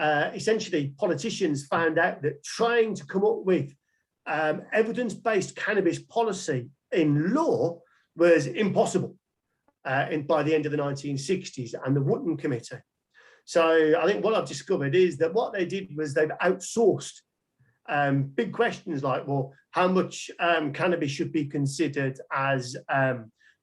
essentially politicians found out that trying to come up with evidence-based cannabis policy in law was impossible by the end of the 1960s and the Wotton Committee. So I think what I've discovered is that what they did was they've outsourced big questions like, well, how much cannabis should be considered as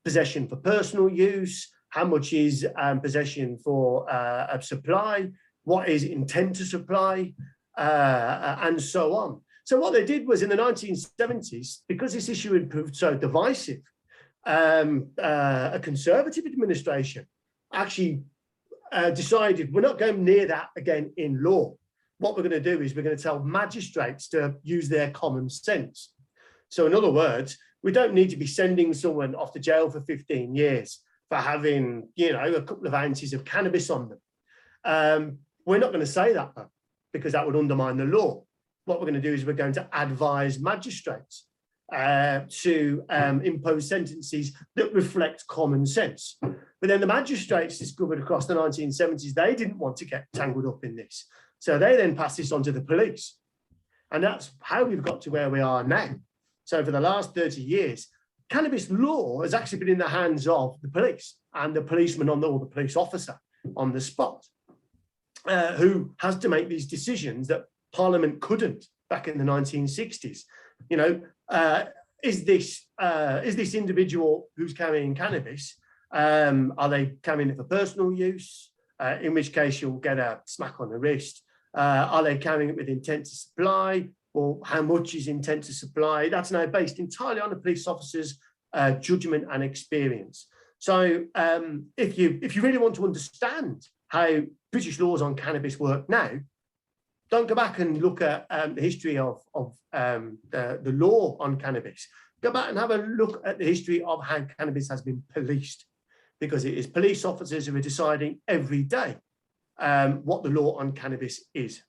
possession for personal use? How much is possession for a supply? What is intent to supply? And so on. So what they did was in the 1970s, because this issue had proved so divisive, a Conservative administration actually decided we're not going near that again in law. What we're going to do is we're going to tell magistrates to use their common sense. So in other words, we don't need to be sending someone off to jail for 15 years for having, you know, a couple of ounces of cannabis on them. We're not going to say that though, because that would undermine the law. What we're going to do is we're going to advise magistrates to impose sentences that reflect common sense. But then the magistrates discovered across the 1970s, they didn't want to get tangled up in this. So they then passed this on to the police. And that's how we've got to where we are now. So for the last 30 years, cannabis law has actually been in the hands of the police and the policeman or the police officer on the spot, who has to make these decisions that Parliament couldn't back in the 1960s. You know, is this individual who's carrying cannabis, are they carrying it for personal use? In which case you'll get a smack on the wrist. Are they carrying it with intent to supply? Or how much is intent to supply? That's now based entirely on the police officer's judgment and experience. So if you really want to understand how British laws on cannabis work now, don't go back and look at the history of the law on cannabis. Go back and have a look at the history of how cannabis has been policed, because it is police officers who are deciding every day what the law on cannabis is.